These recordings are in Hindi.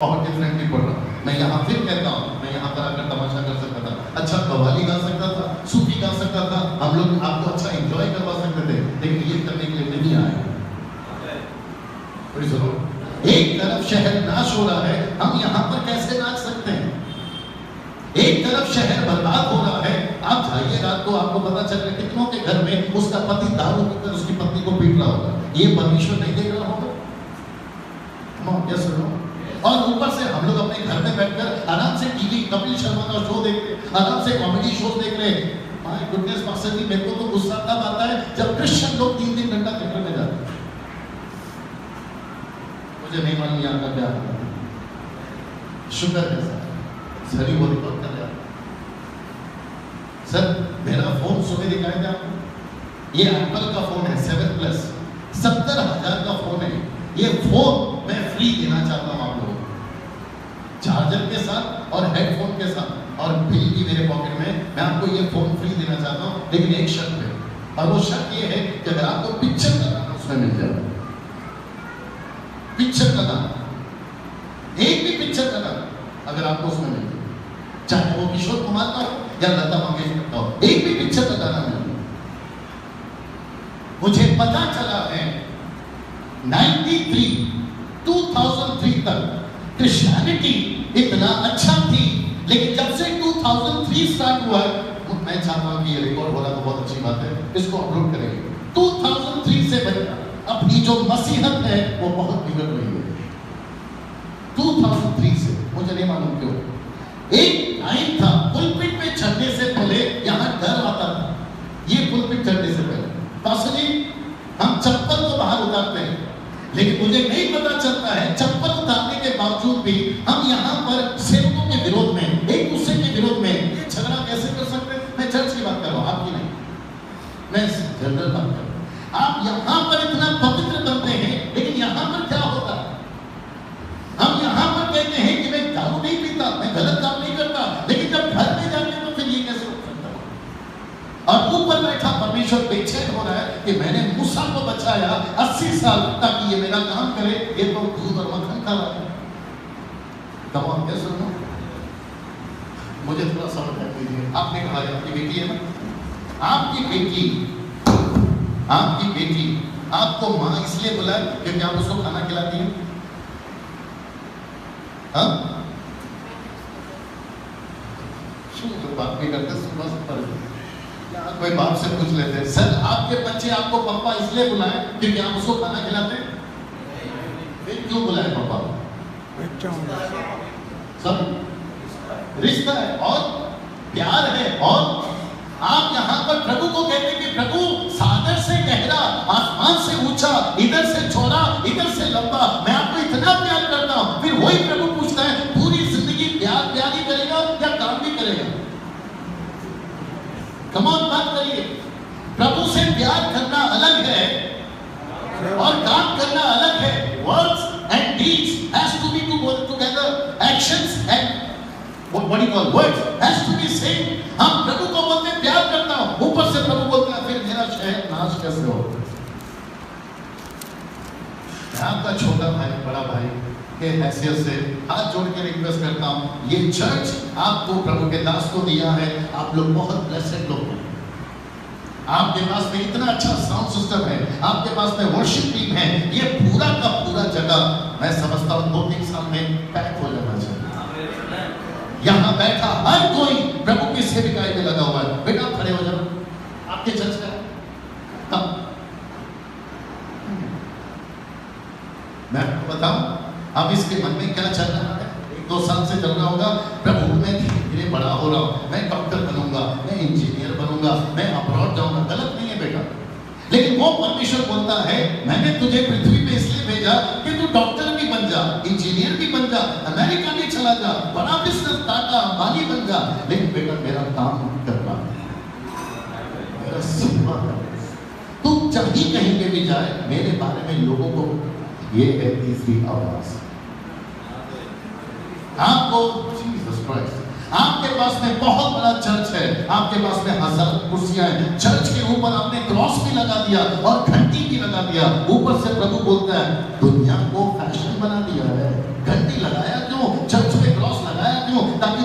बहुत डिफरेंटली पढ़ रहा हूँ। मैं यहाँ फिर कहता हूँ, मैं यहाँ पर आकर तमाशा कर सकता था, अच्छा कव्वाली गा सकता था, सूफी गा सकता था, हम लोग आपको अच्छा एंजॉय करवा सकते थे, लेकिन ये करने के लिए नहीं आए। एक तरफ शहर नाश हो रहा है, हम यहाँ पर कैसे नाच सकते हैं? एक तरफ शहर बर्बाद हो रहा है, आप जाइए रात को, आपको पता चल रहा है कितनों के घर में उसका पति दारू पीकर उसकी पत्नी को पीट रहा होगा। ये परमेश्वर नहीं देख रहा होगा? और ऊपर से हम लोग अपने घर में बैठकर आराम से टीवी कपिल शर्मा का शो देख रहे, आराम से कॉमेडी शो देख रहे हैं। माय गुडनेस मास्टर जी, मेरे को तो गुस्सा तब आता है जब क्रिश्चियन लोग 3 घंटा थिएटर में जाते हैं। मुझे नहीं मालूम यहाँ का क्या होगा। शुक्र है सर, वो रिकॉर्ड कर रहा है। सर मेरा फोन सुबह दिखाया था आपको, ये एप्पल का फोन है 7 प्लस, 70,000 का फोन है। ये फोन मैं फ्री देना चाहता हूँ आप लोगों को, चार्जर के साथ और हेडफोन के साथ, और बिल भी मेरे पॉकेट में। मैं आपको ये फोन फ्री देना चाहता हूँ, लेकिन एक शर्त है, और वो शर्त ये है कि अगर आपको पिक्चर का गाना उसमें मिल जाए, पिक्चर का गाना, एक भी पिक्चर का गाना अगर आपको उसमें मिल जाए, चाहे वो किशोर कुमार का हो या लता मंगेशकर का हो, एक भी पिक्चर का गाना मिल जाए। मुझे पता चला है 2003 तक क्रिश्चियनिटी इतना अच्छा थी, लेकिन जब से 2003 स्टार्ट हुआ, मैं चाहता हूं कि ये रिकॉर्ड हो रहा तो बहुत अच्छी बात है, इसको अपलोड करेंगे। 2003 से अपनी जो मसीहत है वो बहुत बिगड़ रही है। 2003 से, मुझे नहीं मालूम क्यों। एक टाइम था पुलपिट पे चढ़ने से पहले यहाँ डर आता था, ये पुलपिट चढ़ने से पहले पास्टर जी हम चप्पल तो बाहर उतारते हैं, लेकिन मुझे नहीं पता चलता है चप्पल उतारने के बावजूद भी हम यहाँ पर सेवकों के विरोध में, एक दूसरे के विरोध में झगड़ा कैसे कर सकते हैं? मैं चर्च की बात कर रहा हूँ, आपकी नहीं, मैं जनरल बात कर रहा हूँ। आप यहाँ पर इतना पवित्र बनते हैं, लेकिन यहाँ पर क्या होता है? हम यहाँ पर कहते हैं कि मैं दारू नहीं पीता, मैं गलत काम नहीं करता, लेकिन जब घर में जाते तो फिर ये कैसे हो सकता है? और ऊपर बैठा परमेश्वर बेचैन हो रहा है कि मैंने मूसा को बचाया 80 साल ताकि ये मेरा काम करे, ये तो दूध और मक्खन खा रहा है। कमाल क्या सुनो, मुझे थोड़ा समझ आ दीजिए। आपने कहा आपकी बेटी है ना, आपकी बेटी आपको माँ इसलिए बुलाए क्योंकि आप उसको खाना खिलाती हैं? हाँ, बात नहीं करते, सुबह से कोई बाप से पूछ लेते हैं, सर आपके बच्चे आपको पापा इसलिए बुलाए क्योंकि आप उसको खाना खिलाते हैं? फिर क्यों बुलाए पापा? सब रिश्ता है और प्यार है, और आप यहाँ पर प्रभु को कहते हैं कि प्रभु सागर से गहरा, आसमान से ऊंचा, इधर से चौड़ा, इधर से लंबा, मैं आपको इतना प्यार करता हूँ। फिर वही प्रभु पूछता है पूरी जिंदगी प्यार ही करेगा या काम भी करेगा? कमाल बात करिए। प्रभु से प्यार करना अलग है और काम करना अलग है। Words and deeds has to be together. Actions and what do you call words has to be same. हम प्रभु को बोलते हैं प्यार करता हूँ, ऊपर से प्रभु बोलते हैं फिर मेरा शहर नाश कैसे हो? आपका छोटा भाई बड़ा भाई के हैसियत से हाथ जोड़ के रिक्वेस्ट करता हूँ, ये चर्च आपको प्रभु के दास को दिया है, आप लोग बहुत ब्लेस्ड लोग हैं। आपके पास में इतना अच्छा साउंड सिस्टम है, आपके पास में वर्शिप टीम है, ये पूरा का पूरा जगह मैं समझता हूँ 2-3 साल में पैक हो जाना चाहिए। यहाँ बैठा हर कोई प्रभु की सेविकाई में लगा हुआ है। बेटा खड़े हो जाओ, आपके चर्च का मैं आपको बताऊं, अब इसके मन में क्या चल रहा है? 1-2 साल से चल रहा होगा, प्रभु मैं धीरे धीरे बड़ा हो रहा हूँ, मैं डॉक्टर बनूंगा, मैं इंजीनियर बनूंगा, मैं अब्रॉड जाऊंगा। गलत नहीं है बेटा, लेकिन वो परमेश्वर बोलता है मैंने तुझे पृथ्वी पे इसलिए भेजा कि तू डॉक्टर भी बन जा, इंजीनियर भी बन जा, अमेरिका भी चला जा, बड़ा बिजनेस टाटा अंबानी बन जा, लेकिन बेटा मेरा काम करना, मेरा सेवा करना। तू चाहे कहीं पे भी जाए, मेरे बारे में लोगों को, ये है तीसरी आवाज। आपको जीसस क्राइस्ट, आपके पास में बहुत बड़ा चर्च है, आपके पास में 1000 कुर्सियां हैं, चर्च के ऊपर आपने क्रॉस भी लगा दिया और घंटी भी लगा दिया। ऊपर से प्रभु बोलता है दुनिया को फैशन बना दिया है, घंटी लगाया क्यों?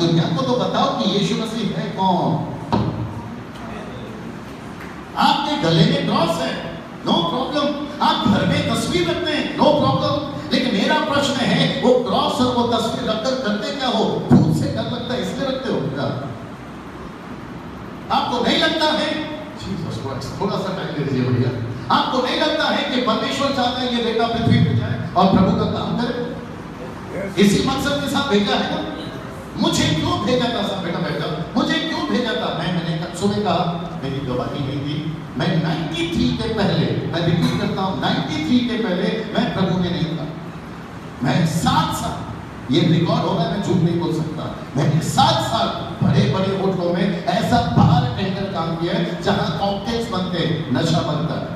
दुनिया को तो बताओ कि यीशु मसीह है कौन। आपके गले में क्रॉस है, नो प्रॉब्लम। आप घर में तस्वीर रखते हैं, नो प्रॉब्लम। लेकिन मेरा प्रश्न है, वो क्रॉस और वो तस्वीर रखकर करते क्या हो? भूत से डर लगता है इसलिए रखते हो क्या? आपको नहीं लगता है? थोड़ा सा टाइम दे दीजिए भैया। आपको नहीं लगता है कि परमेश्वर चाहता है ये बेटा पृथ्वी पे जाए और प्रभु का काम करे? इसी मकसद के साथ भेजा है ना। मुझे क्यों भेजा था सब बेटा बेटा, मुझे क्यों भेजा था? मैंने सुबह कहा, मेरी गवाही नहीं थी। मैं 93 के पहले, मैं रिपीट करता हूँ, 93 के पहले मैं प्रभु में नहीं था। मैं 7 साल, ये रिकॉर्ड हो रहा है, मैं झूठ नहीं बोल सकता, मैंने 7 साल बड़े बड़े होटलों में ऐसा बार टेंडर काम किया है जहां कॉकटेल्स बनते, नशा बनता है,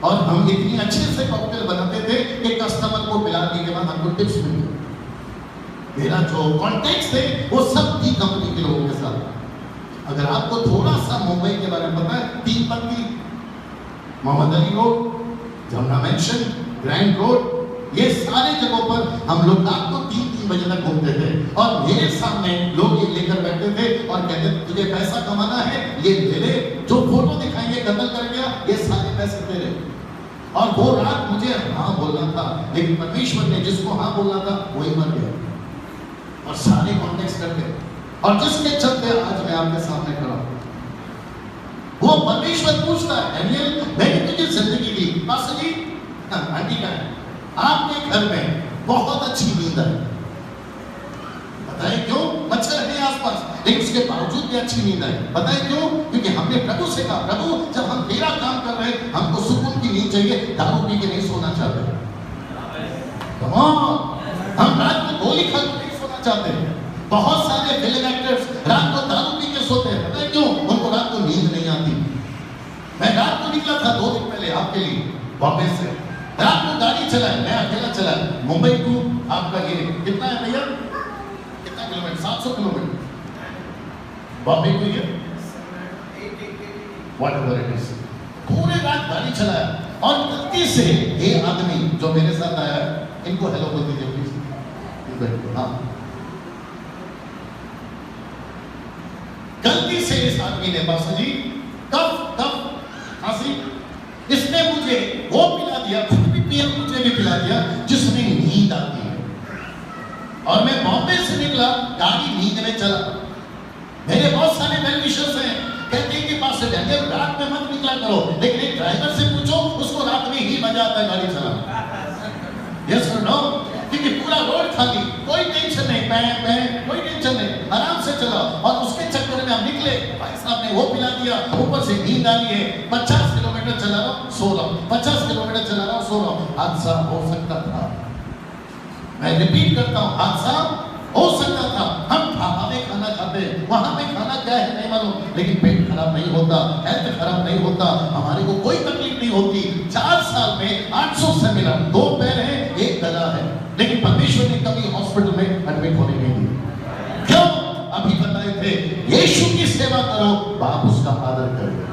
और हम इतनी अच्छे से कॉकटेल बनाते थे कि कस्टमर को पिलाने के बाद हमको टिप्स मिलते। मेरा जो कॉन्टेक्ट है वो सब टी कंपनी के लोगों के साथ। अगर आपको थोड़ा सा मुंबई के बारे में पता है, 3 पत्ती, Mohammed Ali road, Jamuna mansion, grand road, ये सारे जगहों पर हम लोग रात को 3-3 बजे तक घूमते थे और मेरे सामने लोग ये लेकर बैठते थे और कहते तुझे पैसा कमाना है, ये ले ले, जो फोटो दिखाएंगे कत्ल कर गया, ये सारे पैसे तेरे। और वो रात मुझे हाँ बोलना था, लेकिन परमेश्वर ने जिसको हाँ बोलना था वही मर गया और सारे कॉन्टेक्ट कर गए। और जिसके चलते आज मैं आपके सामने खड़ा हूं, वो परमेश्वर पूछता है, डैनियल मैंने तुझे जिंदगी दी, पास्टर जी आंटी का है, आपके घर में बहुत अच्छी नींद है, बताए क्यों? मच्छर है आसपास, लेकिन उसके बावजूद भी अच्छी नींद है। बताए क्यों? क्योंकि हमने प्रभु से कहा, प्रभु जब हम तेरा काम कर रहे हैं हमको सुकून की नींद चाहिए, दारू पी के नहीं सोना चाहते। हम रात को गोली खा के नहीं सोना चाहते। बहुत सारे फिल्म एक्टर्स रात को दारू पी के सोते हैं, पता है क्यों? उनको रात को नींद नहीं आती। मैं रात को निकला था 2 दिन पहले आपके लिए बॉम्बे से, रात को गाड़ी चलाए, मैं अकेला चला, मुंबई टू आपका ये कितना है भैया, कितना किलोमीटर? 700 किलोमीटर बॉम्बे टू ये व्हाटएवर इट इज। पूरे रात गाड़ी चलाया और गलती से ये आदमी जो मेरे साथ आया, इनको हेलो बोल दीजिए प्लीज। हाँ, गलती से इस आदमी ने, पास्टर जी कफ खांसी, इसने मुझे वो पिला दिया, खुद भी पिया, मुझे भी पिला दिया जिसमें नींद आती है। और मैं बॉम्बे से निकला, गाड़ी नींद में चला। मेरे बहुत सारे वेल विशर्स हैं, कहते हैं कि पास्टर डैनियल रात में मत निकला करो, लेकिन एक ड्राइवर से पूछो, उसको रात में ही मजा आता है गाड़ी चलाना। यस और नो? क्योंकि पूरा रोड खाली, कोई टेंशन नहीं, कोई टेंशन नहीं, आराम से चला। और उसके चक्कर में हम निकले, भाई साहब ने वो पिला दिया, ऊपर से नींद आ रही है, 50 किलोमीटर चला रहा हूं, सो रहा हूं, 50 किलोमीटर चला रहा हूं, सो रहा हूं। हादसा हो सकता था, मैं रिपीट करता हूं, हादसा हो सकता था। हम ढाबा में खाना खाते, वहां पे खाना क्या है नहीं मालूम, लेकिन पेट खराब नहीं होता, हेल्थ खराब नहीं होता, हमारे को कोई तकलीफ नहीं होती। 4 साल में 800 से मिला, 2 पैर है, 1 गला है, लेकिन परमेश्वर ने कभी हॉस्पिटल में एडमिट होने नहीं दिया। क्यों? अभी बताए थे, यीशु की सेवा करो, बाप उसका आदर करेगा।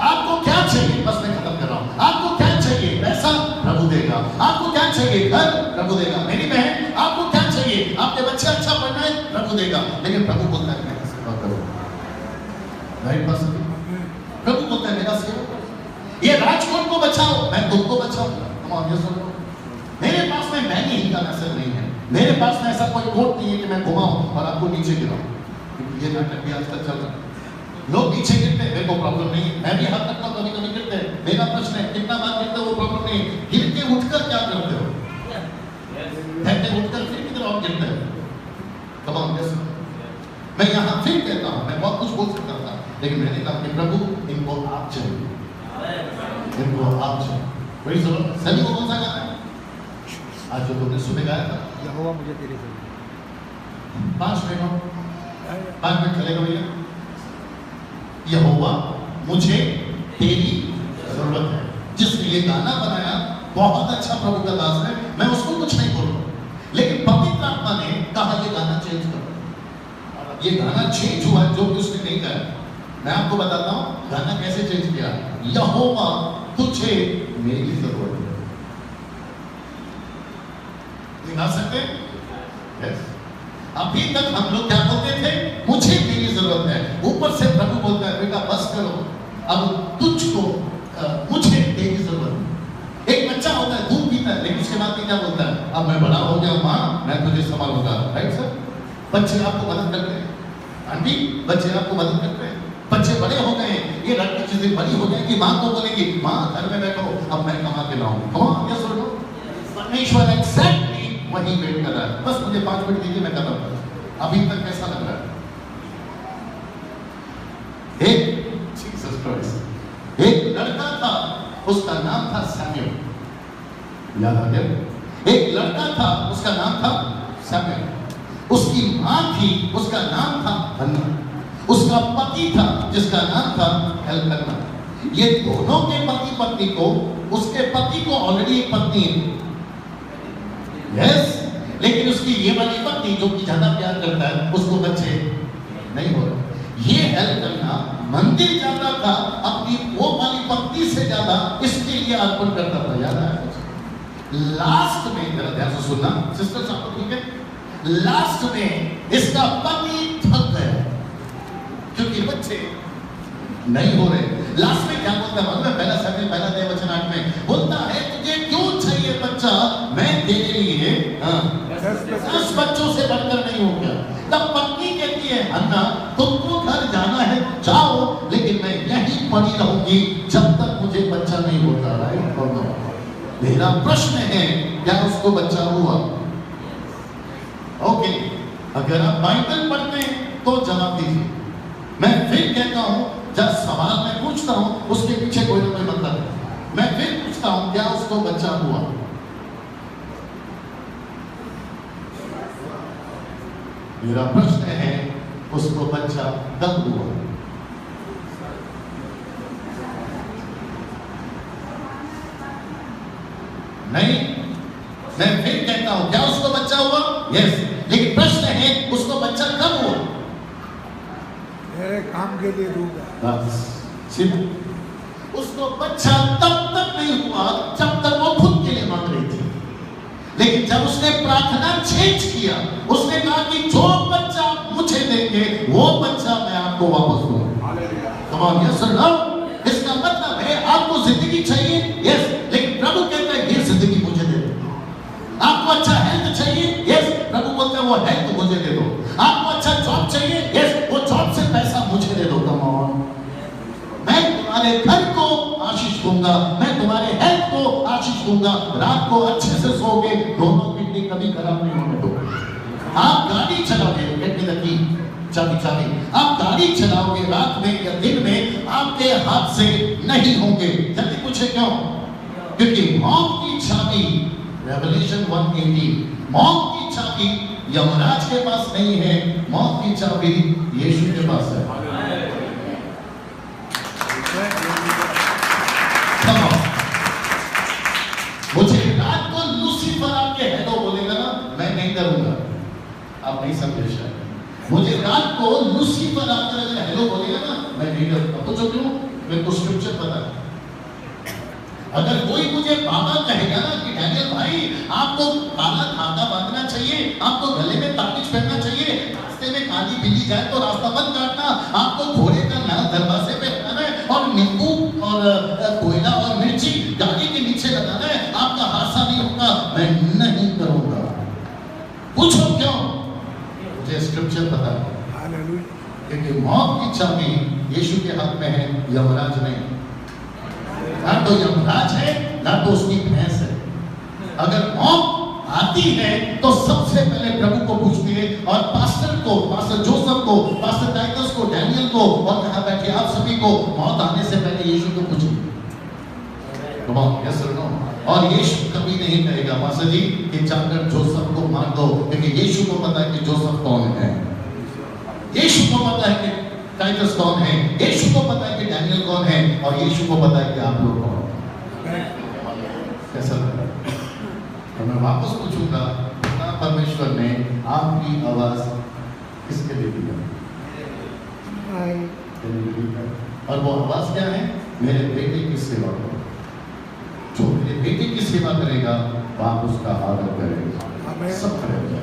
आपको क्या चाहिए? बस मैं खत्म कर रहा हूं। आपको क्या चाहिए? पैसा, प्रभु देगा। आपको क्या चाहिए? घर, प्रभु देगा। मेरी बहन, आपको क्या चाहिए? आपके बच्चे अच्छा पढ़ना है, प्रभु देगा। लेकिन प्रभु बोलता है मेरा सेवा करो, राइट पास्टर? प्रभु बोलता है मेरा सेवा करो। ये राजकोट को बचाओ, मैं तुमको बचाऊंगा। कम ऑन, ये सुनो, मेरे पास में मैनी का मैसेज नहीं है, मेरे पास में ऐसा कोई कोट नहीं है कि मैं घुमाऊं और आपको नीचे गिराऊं, क्योंकि ये नाटक भी आजकल चल रहा है। लोग नीचे गिरते हैं, मेरे को प्रॉब्लम नहीं है, मैं भी हाथ रखता हूं, कभी कभी गिरते हैं। मेरा प्रश्न है कितना बार गिरते हो, वो प्रॉब्लम नहीं है। गिर के उठकर क्या करते हो? उठकर फिर किधर और गिरते हो? Come on, yes. मैं यहाँ फिर कहता हूँ, मैं बहुत कुछ बोल सकता था, लेकिन मैंने कहा कि प्रभु इनको आप चाहिए, इनको आप चाहिए। वही सुनो, सभी को कौन सा गाना है आज जो तुमने सुबह गाया था? यहोवा मुझे तेरे जरूरत। 5 मिनट चलेगा भैया। यहोवा मुझे तेरी जरूरत है। जिसने ये गाना बनाया बहुत अच्छा प्रभु का दास है, मैं उसको कुछ नहीं बोलूंगा, लेकिन पवित्र आत्मा ने कहा ये गाना चेंज करो। और ये गाना चेंज हुआ जो कि उसने नहीं गाया। मैं आपको बताता हूं गाना कैसे चेंज किया। यहोवा तुझे मेरी जरूरत है। गा सकते? यस। अभी तक हम लोग क्या बोलते थे, मुझे तेरी जरूरत है। ऊपर से प्रभु बोलता है बेटा बस करो, अब तुझको मुझे तेरी जरूरत है। एक बच्चा होता है दूध पीता है, लेकिन उसके बाद में क्या बोलता है, अब मैं बड़ा हो गया माँ, मैं तुझे संभालूंगा। Right sir? बच्चे आपको मदद करते हैं, आंटी बच्चे आपको मदद करते हैं। बच्चे बड़े हो गए, ये लड़की चीजें बड़ी हो जाएगी, माँ को बोलेगी माँ घर में बैठो, अब मैं कमा के लाऊं। ये सुनो, परमेश्वर एग्जैक्टली वही वेट कर रहा है। बस मुझे 5 मिनट दीजिए, मैं कर रहा हूं। अभी तक कैसा लग रहा है? जीसस क्राइस्ट, एक लड़का था, उसका नाम था सैमुअल। याद आ गया? एक लड़का था, उसका नाम था सैमुअल। उसकी मां थी, उसका नाम था हन्ना। उसका पति था जिसका नाम था एल्कन्ना। ये दोनों के पति पत्नी को, उसके पति को ऑलरेडी एक पत्नी है, यस, लेकिन उसकी ये वाली पत्नी जो कि ज्यादा प्यार करता है, उसको बच्चे नहीं हो रहे। ये एल्कन्ना मंदिर जाता था, अपनी वो वाली पत्नी से ज्यादा इसके लिए अर्पण करता था। याद आया? लास्ट में जरा ध्यान से सुनना सिस्टर्स, आपको ठीक है? लास्ट में इसका पति थक गया क्योंकि बच्चे नहीं हो रहे। लास्ट में क्या बोलता है मालूम है? पहला समय पहला देव वचन 8 में बोलता है तुझे क्यों चाहिए बच्चा, मैं तेरे लिए 10 बच्चों से बढ़कर नहीं हो गया। तब पत्नी कहती है हन्ना तुमको घर जाना है जाओ, लेकिन मैं यहीं पड़ी रहूंगी जब तक मुझे बच्चा नहीं होता। राइट और नो? मेरा प्रश्न है क्या उसको बच्चा हुआ? ओके, अगर आप बाइबल पढ़ते हैं तो जवाब दीजिए। मैं फिर कहता हूं, जब सवाल मैं पूछता हूं उसके पीछे कोई ना कोई मतलब है। मैं फिर पूछता हूं क्या उसको बच्चा हुआ? मेरा प्रश्न है उसको बच्चा कब हुआ? नहीं, मैं फिर कहता हूं क्या उसको बच्चा हुआ? यस, लेकिन प्रश्न है उसको बच्चा कब हुआ? मेरे काम के लिए दूंगा। बस उसको बच्चा तब तक नहीं हुआ जब तक वो खुद के लिए मांग रही थी। लेकिन जब उसने प्रार्थना चेंज किया, उसने कहा कि जो बच्चा मुझे देंगे वो बच्चा मैं आपको वापस दूंगा। कम ऑन, यस और नो? इसका मतलब है आपको जिंदगी चाहिए, यस, लेकिन प्रभु कहता है ये जिंदगी मुझे दे दो। आपको अच्छा हेल्थ चाहिए, यस, प्रभु बोलता है वो हेल्थ मुझे दे दो। आपको अच्छा जॉब चाहिए, यस, वो जॉब से पैसा मुझे दे दो। कम ऑन, मैं तुम्हारे घर को आशीष दूंगा, मैं तुम्हारे हेल्थ को आशीष दूंगा। रात को अच्छे से सोओगे, दोनों किडनी कभी खराब नहीं होने दो। आप गाड़ी चलाओगे, गेट मी द की, चाबी, आप गाड़ी चलाओगे रात में या दिन में, आपके हाथ से नहीं होंगे। जल्दी पूछे क्यों? क्योंकि मौत की चाबी, रेवलेशन 1:18, मौत की चाबी यमराज के पास नहीं है, मौत की चाबी यीशु के पास है। मुझे रात को लूसीफर आपके हेलो बोलेगा ना, मैं नहीं डरूंगा। आप नहीं समझे शायद। मुझे रात को लूसीफर आकर अगर हेलो बोलेगा ना, मैं नहीं डरूंगा। तो जो क्यों? मेरे को स्क्रिप्चर पता है। अगर कोई मुझे बाबा कहेगा ना कि डैनियल भाई आपको काला धागा बांधना चाहिए, आपको गले में ताबीज पहनना चाहिए, रास्ते में काली बिल्ली जाए तो रास्ता बंद काटना, आपको घोड़े का नाल दरवाजे पे लगाना है और नींबू और कोयला और मिर्ची गाड़ी के नीचे लगाना है, आपका हादसा नहीं होगा, मैं नहीं करूंगा। पूछो क्यों? मुझे स्क्रिप्चर पता है, क्योंकि मौत की चाबी यीशु के हाथ में है, यमराज नहीं। ना तो यमराज है, ना तो उसकी भैंस है। अगर मौत आती है तो सबसे पहले प्रभु को पूछती है, और पास्टर को, पास्टर जोसेफ को, पास्टर टाइटस को, डैनियल को और यहाँ बैठे आप सभी को मौत आने से पहले यीशु को पूछो। यस और नो? और यीशु कभी नहीं कहेगा पास्टर जी कि जाकर जोसेफ को मार दो, क्योंकि यीशु को पता है कि जोसेफ कौन है, यीशु को पता है कि टाइटस कौन है, यीशु को पता है कि डैनियल कौन है, और यीशु को पता है कि आप लोग कौन हैं। कैसा लगा? तो मैं वापस पूछूंगा, परमेश्वर ने आपकी आवाज किसके लिए दी है? और वो आवाज क्या है? मेरे बेटे की सेवा करो। जो मेरे बेटे की सेवा करेगा, आप उसका आदर करेगा। सब करेगा।